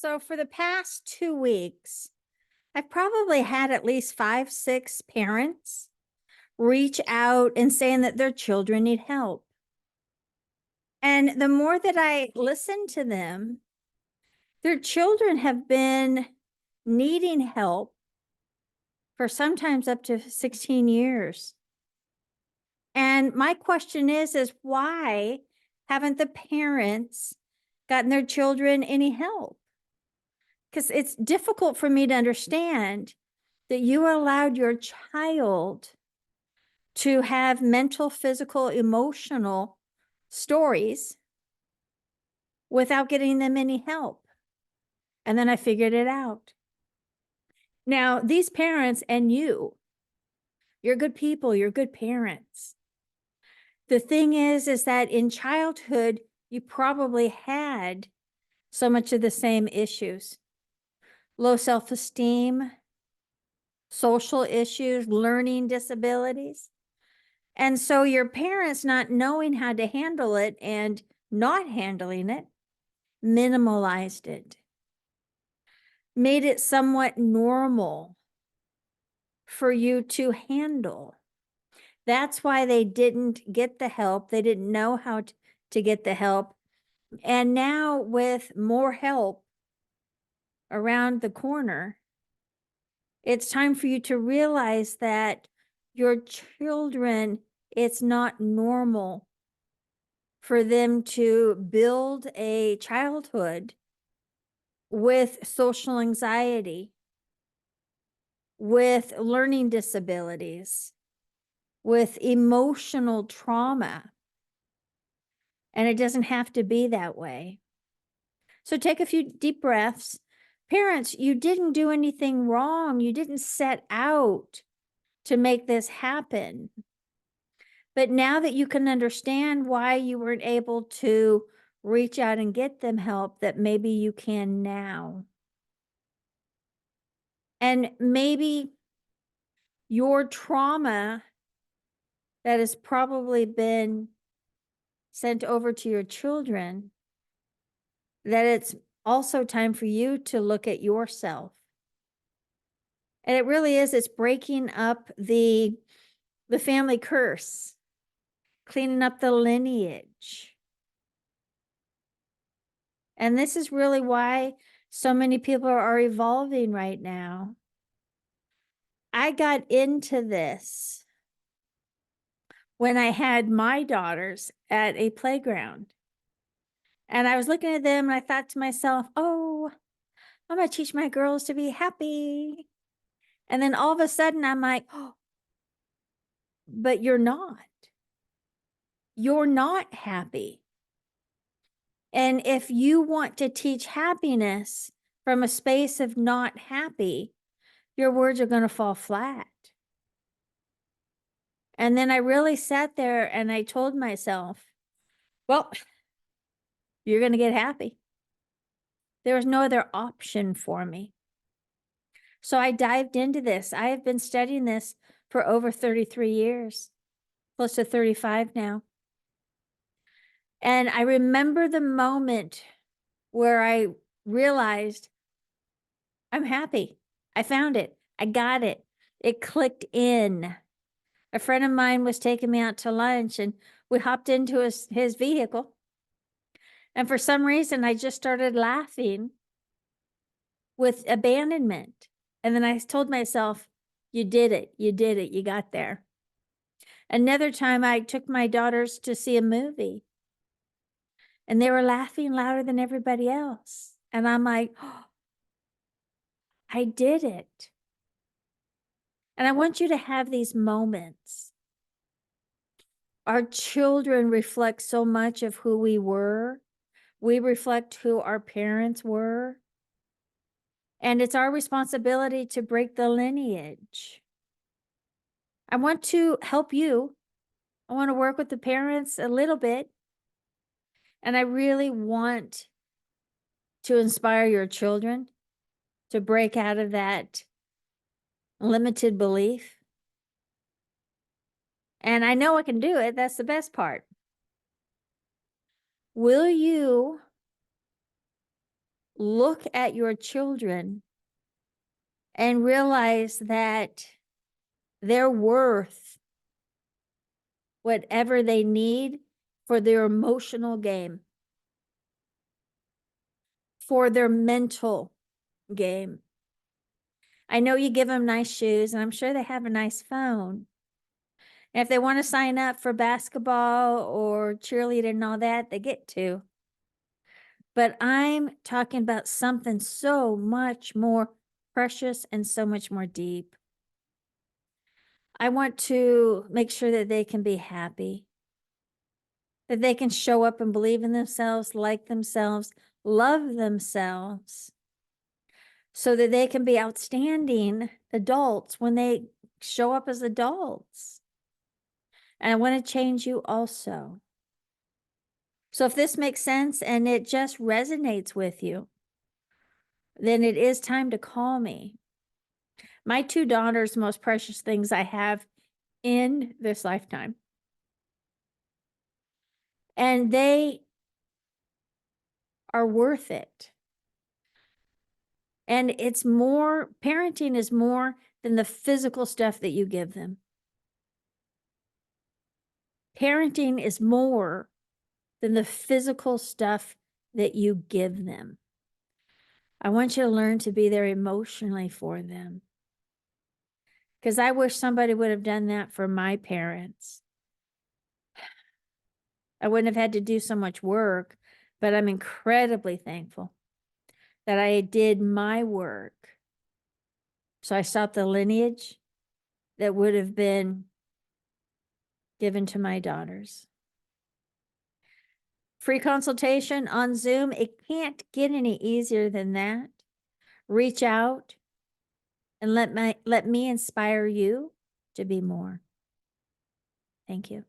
So for the past 2 weeks, I've probably had at least 5, 6 parents reach out and saying that their children need help. And the more that I listen to them, their children have been needing help for sometimes up to 16 years. And my question is why haven't the parents gotten their children any help? Because it's difficult for me to understand that you allowed your child to have mental, physical, emotional stories without getting them any help. And then I figured it out. Now, these parents and you're good people, you're good parents. The thing is that in childhood, you probably had so much of the same issues: low self-esteem, social issues, learning disabilities. And so your parents not knowing how to handle it and not handling it, minimalized it, made it somewhat normal for you to handle. That's why they didn't get the help. They didn't know how to get the help. And now with more help around the corner, it's time for you to realize that your children, it's not normal for them to build a childhood with social anxiety, with learning disabilities, with emotional trauma. And it doesn't have to be that way. So take a few deep breaths. Parents, you didn't do anything wrong. You didn't set out to make this happen. But now that you can understand why you weren't able to reach out and get them help, that maybe you can now. And maybe your trauma that has probably been sent over to your children, that it's also time for you to look at yourself. And it really is, it's breaking up the family curse, cleaning up the lineage. And this is really why so many people are evolving right now. I got into this when I had my daughters at a playground. And I was looking at them and I thought to myself, oh, I'm going to teach my girls to be happy. And then all of a sudden I'm like, oh, but you're not. You're not happy. And if you want to teach happiness from a space of not happy, your words are going to fall flat. And then I really sat there and I told myself, well, you're going to get happy. There was no other option for me. So I dived into this. I have been studying this for over 33 years, close to 35 now. And I remember the moment where I realized I'm happy. I found it. I got it. It clicked in. A friend of mine was taking me out to lunch and we hopped into his vehicle. And for some reason, I just started laughing with abandonment. And then I told myself, you did it. You did it. You got there. Another time I took my daughters to see a movie and they were laughing louder than everybody else. And I'm like, oh, I did it. And I want you to have these moments. Our children reflect so much of who we were. We reflect who our parents were. And it's our responsibility to break the lineage. I want to help you. I want to work with the parents a little bit. And I really want to inspire your children to break out of that limited belief. And I know I can do it. That's the best part. Will you Look at your children and realize that they're worth whatever they need for their emotional game, for their mental game. I know you give them nice shoes, and I'm sure they have a nice phone. And if they want to sign up for basketball or cheerleading and all that, they get to. But I'm talking about something so much more precious and so much more deep. I want to make sure that they can be happy, that they can show up and believe in themselves, like themselves, love themselves, so that they can be outstanding adults when they show up as adults. And I want to change you also. So if this makes sense and it just resonates with you, then it is time to call me. My 2 daughters, most precious things I have in this lifetime. And they are worth it. And it's more, parenting is more than the physical stuff that you give them. Parenting is more than the physical stuff that you give them. I want you to learn to be there emotionally for them. Because I wish somebody would have done that for my parents. I wouldn't have had to do so much work, but I'm incredibly thankful that I did my work. So I stopped the lineage that would have been given to my daughters. Free consultation on Zoom. It can't get any easier than that. Reach out and let me inspire you to be more. Thank you.